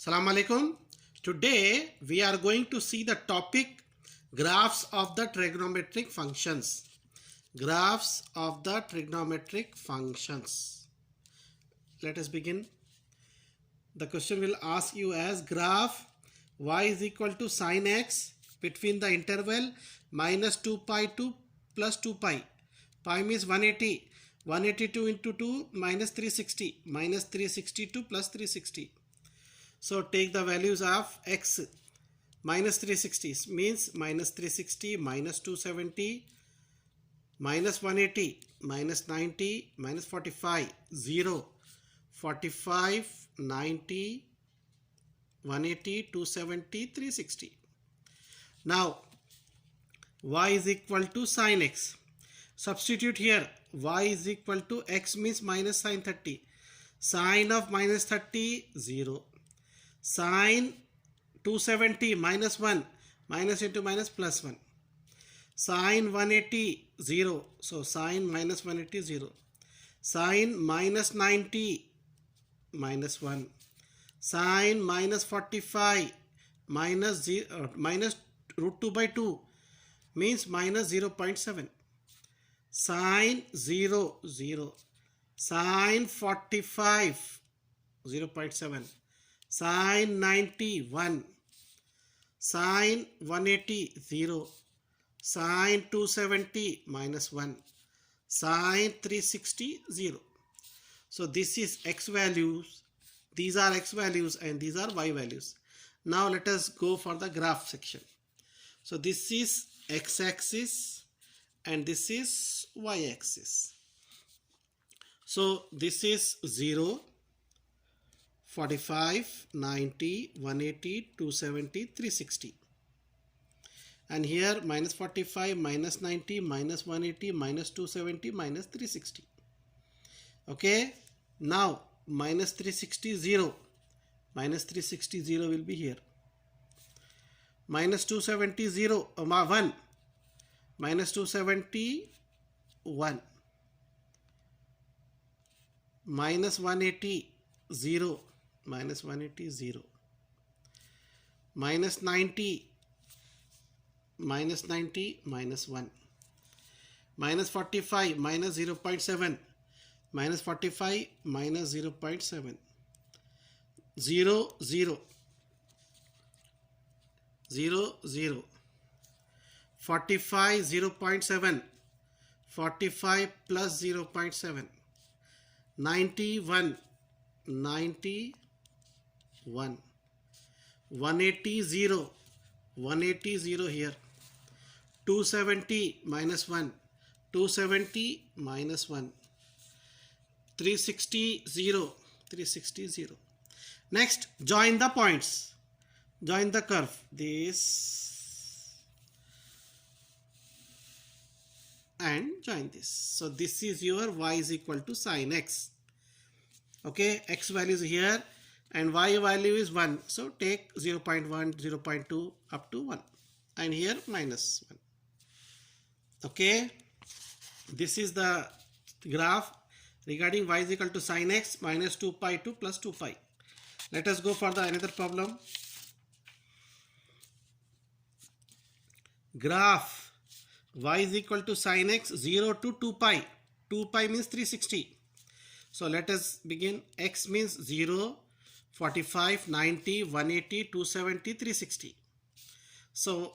Assalamu alaikum. Today we are going to see the topic graphs of the trigonometric functions. Graphs of the trigonometric functions. Let us begin. The question will ask you as graph y is equal to sin x between the interval minus 2 pi to plus 2 pi. Pi means 180. 182 into 2 minus 360. Minus 360 to plus 360. So take the values of x. Minus 360 means minus 360 minus 270 minus 180 minus 90 minus 45 0 45 90 180 270 360. Now y is equal to sin x. Substitute here. Y is equal to x means minus sin 30. Sine of minus 30 0. Sine 270 minus 1, minus into minus plus 1. Sine 180 0. So sine minus 180 0. Sine minus 90 minus 1. Sine minus 45 minus minus root 2 by 2 means minus 0.7. Sine 0 0. Sine 45 0.7. Sine 91, sine 180 0, sine 270 minus 1, sine 360 0. So this is x values, these are x values and these are y values. Now let us go for the graph section. So this is x axis and this is y axis. So this is 0, 45, 90, 180, 270, 360. And here minus 45, minus 90, minus 180, minus 270, minus 360. Okay. Now minus 360, 0. Minus 360, 0 will be here. Minus 270, 0, 1. Minus 270, 1. Minus 180, 0. Minus 180 0. Minus 90 minus 90 minus 1. Minus 45 minus 0.7. Minus 45 minus 0.7. 0 0 0 0. 45 0.7. 45 plus 0.7. 91 91, 180 0, 180 0 here, 270 minus 1, 270 minus 1, 360 0, 360 0. Next, join the points, join the curve, this and join this. So this is your y is equal to sin x. Okay, x value is here and y value is 1. So take 0.1, 0.2 up to 1 and here minus 1. Okay, this is the graph regarding y is equal to sin x minus 2 pi to plus 2 pi. Let us go for the another problem. Graph y is equal to sin x 0 to 2 pi. 2 pi means 360. So let us begin. X means 0, 45, 90, 180, 270, 360. So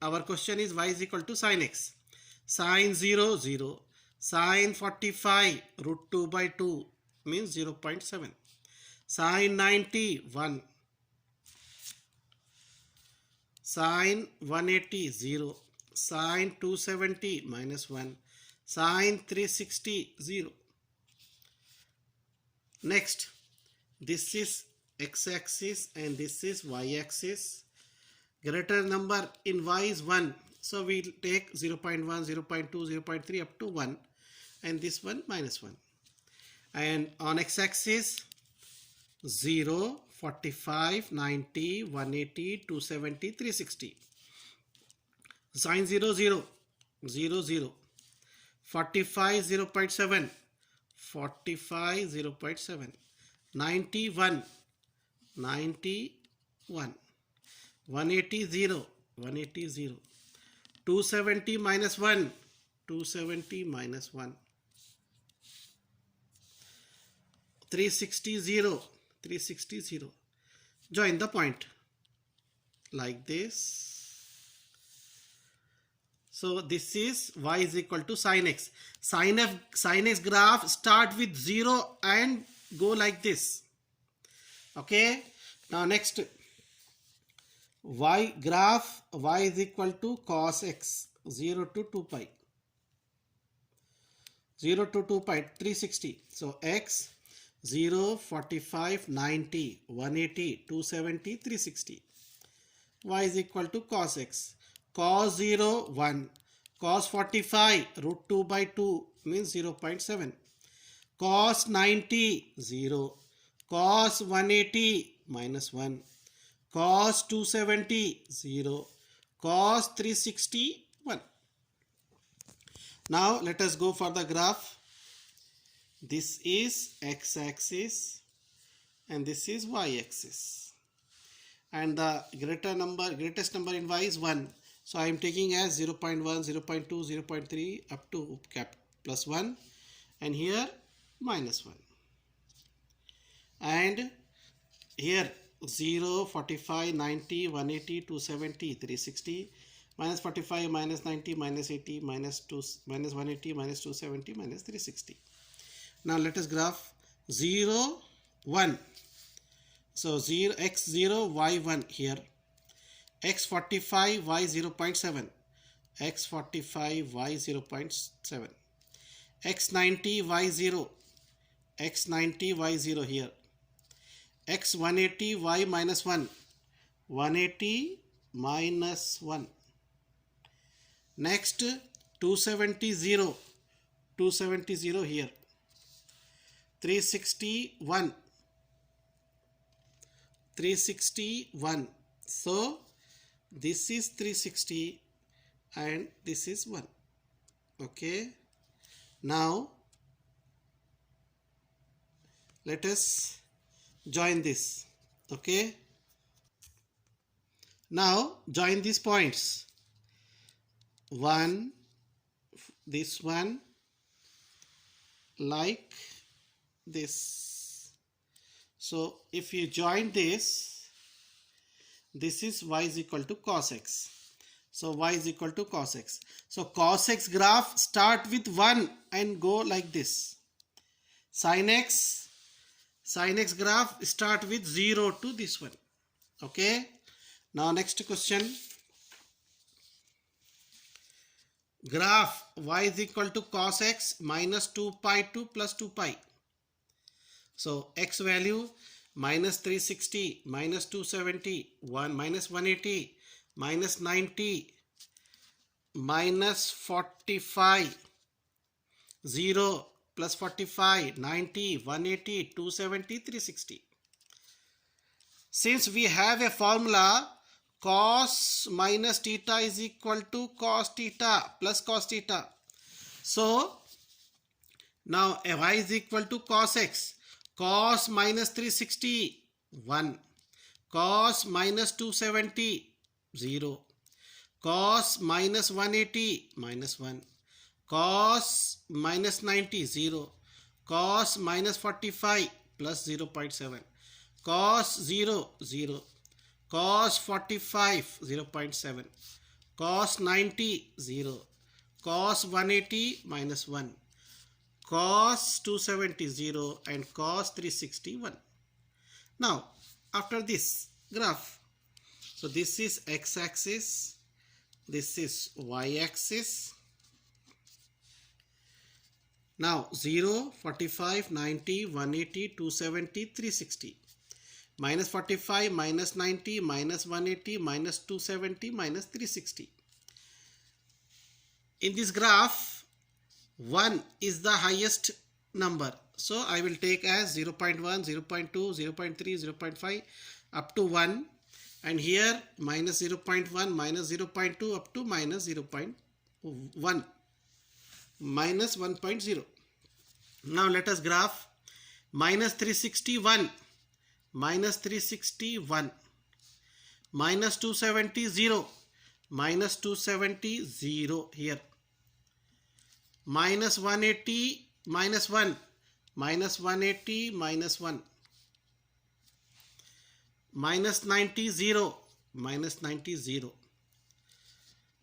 our question is y is equal to sin x. Sin 0, 0. Sin 45 root 2 by 2 means 0.7. Sin 90, 1. Sin 180, 0. Sin 270 minus 1. Sin 360, 0. Next, this is x-axis and this is y-axis. Greater number in y is 1. So we will take 0.1, 0.2, 0.3 up to 1 and this one minus 1. And on x-axis 0, 45, 90, 180, 270, 360. Sin 0, 0, 0, 0. 45, 0.7. 45 0.7, 91 91, 180 0, 180 0, 270 minus 1, 270 minus 1, 360 0, 360 0. Join the point like this. So this is y is equal to sin x. Sin x graph start with 0 and go like this. Okay. Now next, y graph y is equal to cos x, 0 to 2 pi. 0 to 2 pi, 360. So x 0, 45, 90, 180, 270, 360. Y is equal to cos x. Cos 0, 1. Cos 45, root 2 by 2 means 0.7. Cos 90, 0. Cos 180, minus 1. Cos 270, 0. Cos 360, 1. Now let us go for the graph. This is x-axis and this is y-axis. And the greatest number in y is 1. So I am taking as 0.1, 0.2, 0.3 up to plus 1, and here minus 1. And here 0, 45, 90, 180, 270, 360, minus 45, minus 90, minus 80, minus 180, minus 270, minus 360. Now let us graph 0, 1. So 0, x 0, y 1 here. X 45, y 0.7. X 45, y 0.7. X 90, y 0. X 90, y 0 here. X 180, y minus 1. 180 minus 1. Next 270, 0. 270, 0 here. 361. 361. So this is 360 and this is 1. Okay. Now let us join this. Okay. Now join these points. 1, this one, like this. So if you join this is y is equal to cos x. So y is equal to cos x. So cos x graph start with 1 and go like this. Sin x graph start with 0 to this one. Okay. Now next question. Graph y is equal to cos x minus 2 pi to plus 2 pi. So x value minus 360, minus 270, 1 minus 180, minus 90, minus 45, 0, plus 45, 90, 180, 270, 360. Since we have a formula cos minus theta is equal to cos theta plus cos theta. So now y is equal to cos x. Cos minus 360, 1. Cos minus 270, 0. Cos minus 180, minus 1. Cos minus 90, 0. Cos minus 45, plus 0.7. Cos 0, 0. Cos 45, 0.7. Cos 90, 0. Cos 180, minus 1. Cos 270, 0 and cos 360, 1. Now after this graph, so this is x-axis, this is y-axis. Now 0, 45, 90, 180, 270, 360. Minus 45, minus 90, minus 180, minus 270, minus 360. In this graph, 1 is the highest number. So I will take as 0.1, 0.2, 0.3, 0.5 up to 1. And here minus 0.1, minus 0.2 up to minus 0.1. Minus 1.0. Now let us graph minus 361. minus 360 1, minus 270 0, minus 270 0 here, minus 180 minus 1, minus 180 minus 1, minus 90 0, minus 90 0,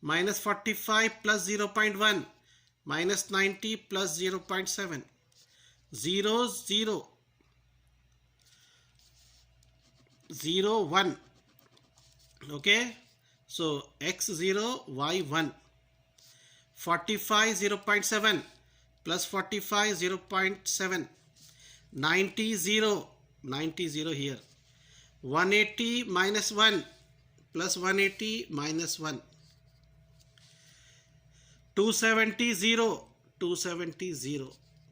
minus 45 plus 0.1, minus 90 plus 0.7, 0 0 0 1. Okay, so x0 y1, 45 0.7 plus 45 0.7, 90 0, 90 0 here, 180 minus 1 plus 180 minus 1, 270 0, 270 0,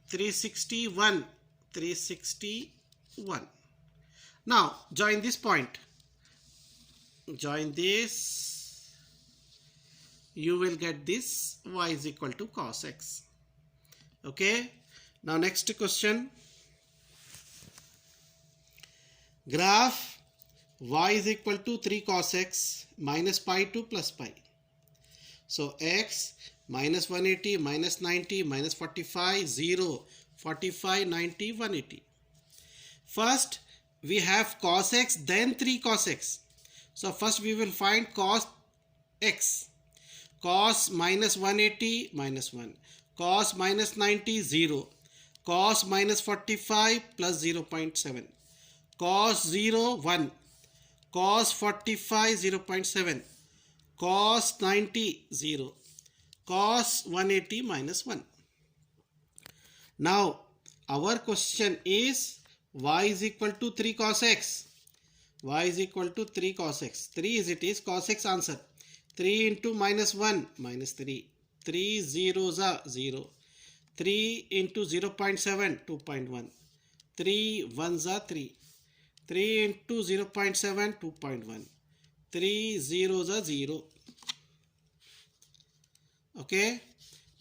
361, 361. Now join this point, join this, you will get this y is equal to cos x. Okay, now next question, graph y is equal to 3 cos x minus pi to plus pi. So x minus 180 minus 90 minus 45 0, 45 90 180. First we have cos x, then 3 cos x. So first we will find cos x. Cos minus 180 minus 1, cos minus 90 0, cos minus 45 plus 0.7, cos 0 1, cos 45 0.7, cos 90 0, cos 180 minus 1. Now our question is y is equal to 3 cos x. Y is equal to 3 cos x. 3 is it is cos x answer. 3 into minus 1 minus 3. 3 zeros are 0. 3 into 0.7 2.1. 3 ones are 3. 3 into 0.7 2.1. 3 zeros are 0. Okay.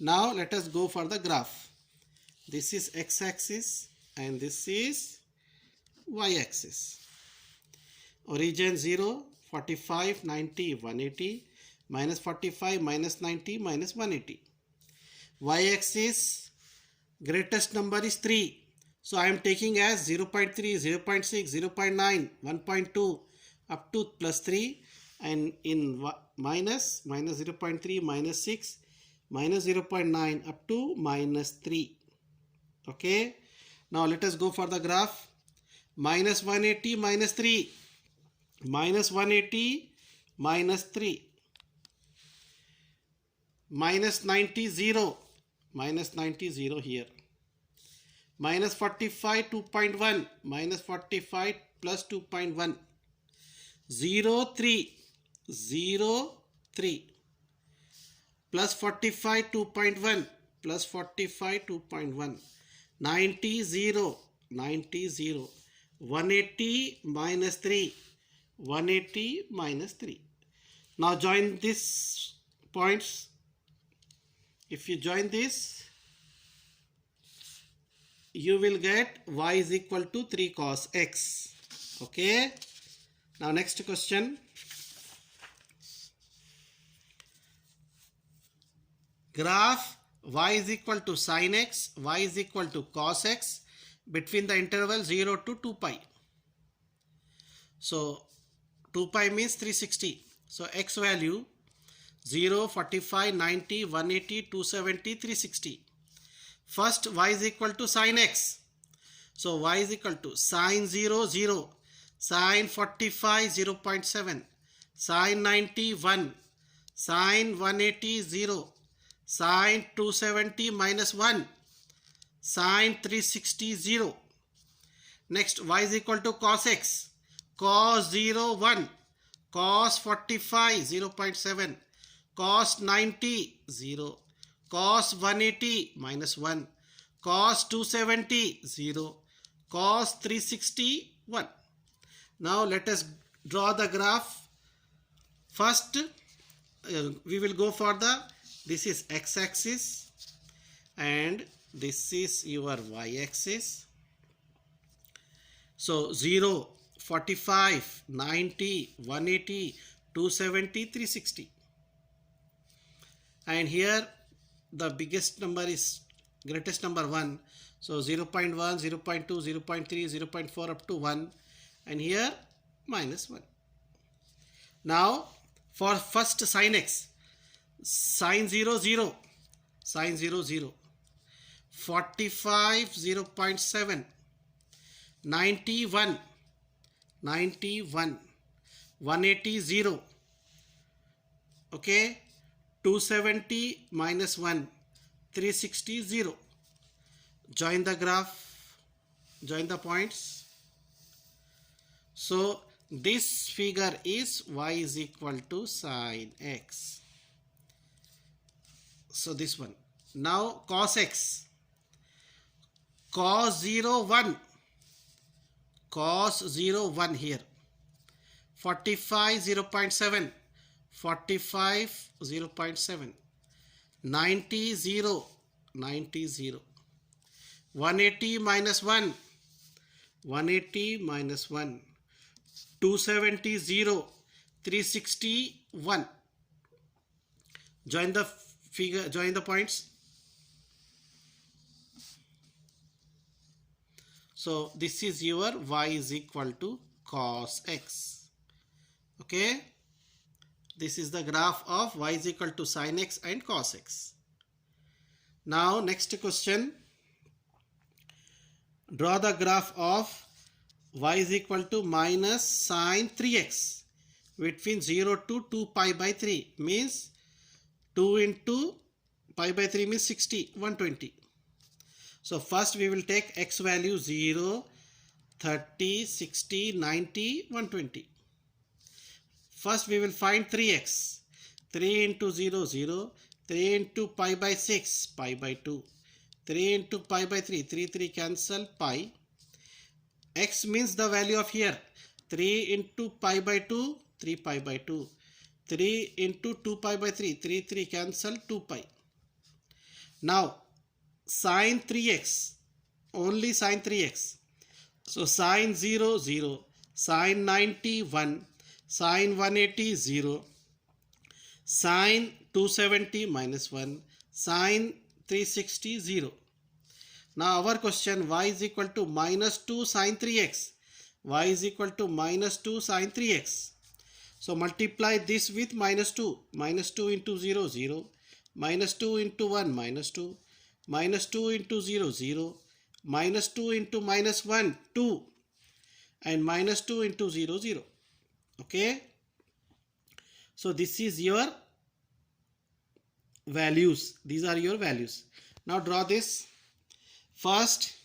Now let us go for the graph. This is x-axis and this is y-axis. Origin 0, 45, 90, 180, minus 45, minus 90, minus 180. Y-axis greatest number is 3. So I am taking as 0.3, 0.6, 0.9, 1.2 up to plus 3, and in minus 0.3, minus 6, minus 0.9 up to minus 3. Okay. Now let us go for the graph. Minus 180 minus 3, minus 180 minus 3, minus 90 0, minus 90 0 here, minus 45 2.1, minus 45 plus 2.1, 0 3, 0 3, plus 45 2.1, plus 45 2.1, 90 0, 90 0, 180 minus 3, 180 minus 3. Now join these points. If you join this, you will get y is equal to 3 cos x. Okay. Now next question. Graph y is equal to sin x, y is equal to cos x between the interval 0 to 2 pi. So 2 pi means 360. So x value 0, 45, 90, 180, 270, 360. First y is equal to sin x. So y is equal to sin 0, 0, sin 45, 0.7, sin 90, 1, sin 180, 0, sin 270 minus 1, sin 360 0. Next y is equal to cos x. Cos 0 1, cos 45 0.7, cos 90 0, cos 180 minus 1, cos 270 0, cos 360 1. Now let us draw the graph. First we will go for the, this is x-axis and this is your y-axis. So 0, 45, 90, 180, 270, 360. And here the biggest number is greatest number 1. So 0.1, 0.2, 0.3, 0.4 up to 1. And here minus 1. Now for first sin x, sin 0, 0, sin 0, 0. 45, 0.7, 91, 91, 180, 0, okay, 270 minus 1, 360, 0. Join the graph, join the points. So this figure is y is equal to sin x. So this one. Now cos x, cos 0, 1, cos 0, 1 here, 45, 0.7, 45, 0.7, 90, 0, 90, 0, 180 minus 1, 180 minus 1, 270, 0, 360, 1. Join the figure, join the points. So this is your y is equal to cos x. Okay. This is the graph of y is equal to sin x and cos x. Now next question. Draw the graph of y is equal to minus sin 3x between 0 to 2 pi by 3. Means 2 into pi by 3 means 60, 120. So first we will take x value 0, 30, 60, 90, 120. First we will find 3x. 3 into 0, 0. 3 into pi by 6, pi by 2. 3 into pi by 3, 3, 3 cancel, pi. X means the value of here. 3 into pi by 2, 3 pi by 2. 3 into 2 pi by 3, 3, 3 cancel, 2 pi. Now sin 3x, only sin 3x. So sin 0, 0, sin 90, 1, sin 180, 0, sin 270 minus 1, sin 360, 0. Now our question, y is equal to minus 2 sin 3x. Y is equal to minus 2 sin 3x. So multiply this with minus 2. Minus 2 into 0, 0. Minus 2 into 1, minus 2. Minus 2 into 0, 0. Minus 2 into minus 1, 2. And minus 2 into 0, 0. Okay. So this is your values. These are your values. Now draw this. First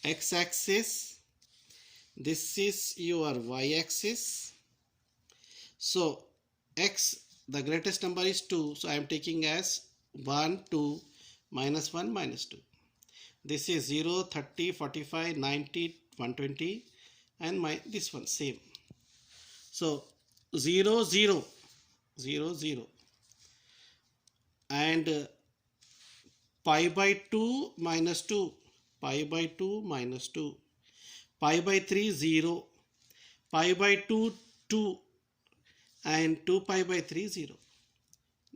x-axis. This is your y-axis. So x, the greatest number is 2. So I am taking as 1, 2, minus 1, minus 2. This is 0, 30, 45, 90, 120 and this one same. So 0, 0, 0, 0 and pi by 2 minus 2, pi by 2 minus 2, pi by 3 0, pi by 2 2 and 2 pi by 3 0.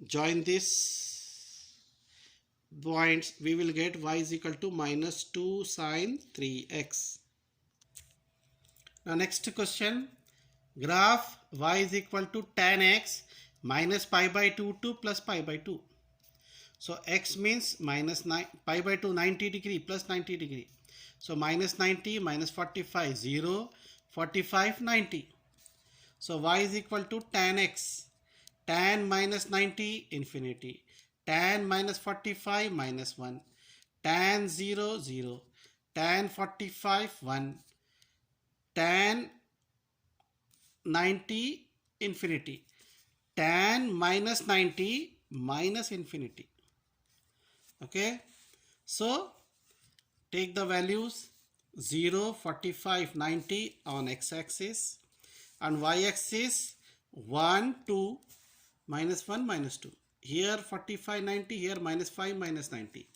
Join this points, we will get y is equal to minus 2 sin 3x. Now next question, graph y is equal to tan x minus pi by 2 to plus pi by 2. So x means minus 9, pi by 2 90 degree plus 90 degree. So minus 90 minus 45 0, 45 90. So y is equal to tan x. Tan minus 90 infinity. Tan minus 45 minus 1. Tan 0 0. Tan 45 1. Tan 90 infinity. Tan minus 90 minus infinity. Okay. So take the values 0, 45, 90 on x-axis and y-axis 1, 2, minus 1, minus 2. Here 45, 90, here minus 5, minus 90.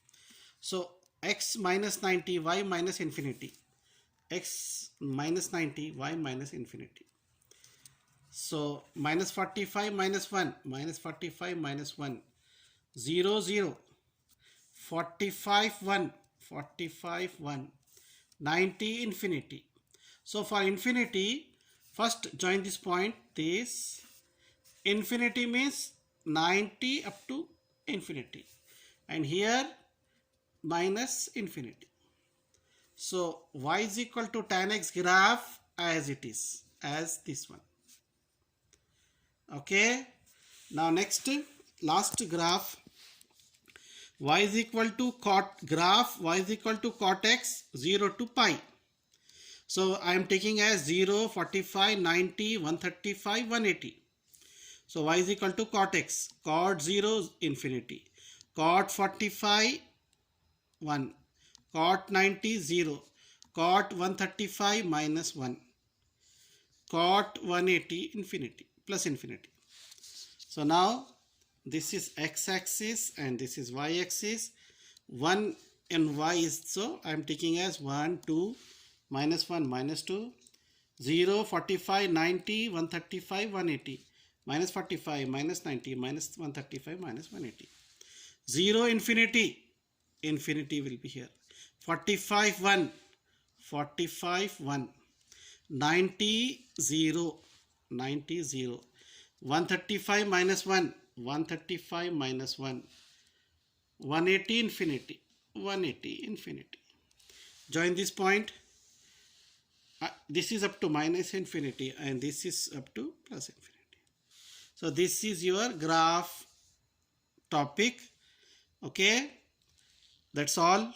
So x minus 90, y minus infinity. x minus 90, y minus infinity. So minus 45 minus 1, minus 45 minus 1, 0 0, 45 1, 45 1, 90 infinity. So for infinity, first join this point, this infinity means 90 up to infinity, and here minus infinity. So y is equal to tan x graph as it is, as this one. Okay, now next, last graph, y is equal to y is equal to cot x 0 to pi. So I am taking as 0, 45, 90, 135, 180. So y is equal to cot x, cot 0 infinity, cot 45 1, cot 90 0, cot 135 minus 1, cot 180 infinity plus infinity. So now this is x-axis and this is y-axis. 1 and y is, so I am taking as 1, 2, minus 1, minus 2, 0, 45, 90, 135, 180, minus 45, minus 90, minus 135, minus 180. 0, infinity, infinity will be here. 45, 1, 45, 1, 90, 0, 90, 0, 135 minus 1, 135 minus 1, 180 infinity, 180 infinity. Join this point. This is up to minus infinity and this is up to plus infinity. So this is your graph topic. Okay, that's all.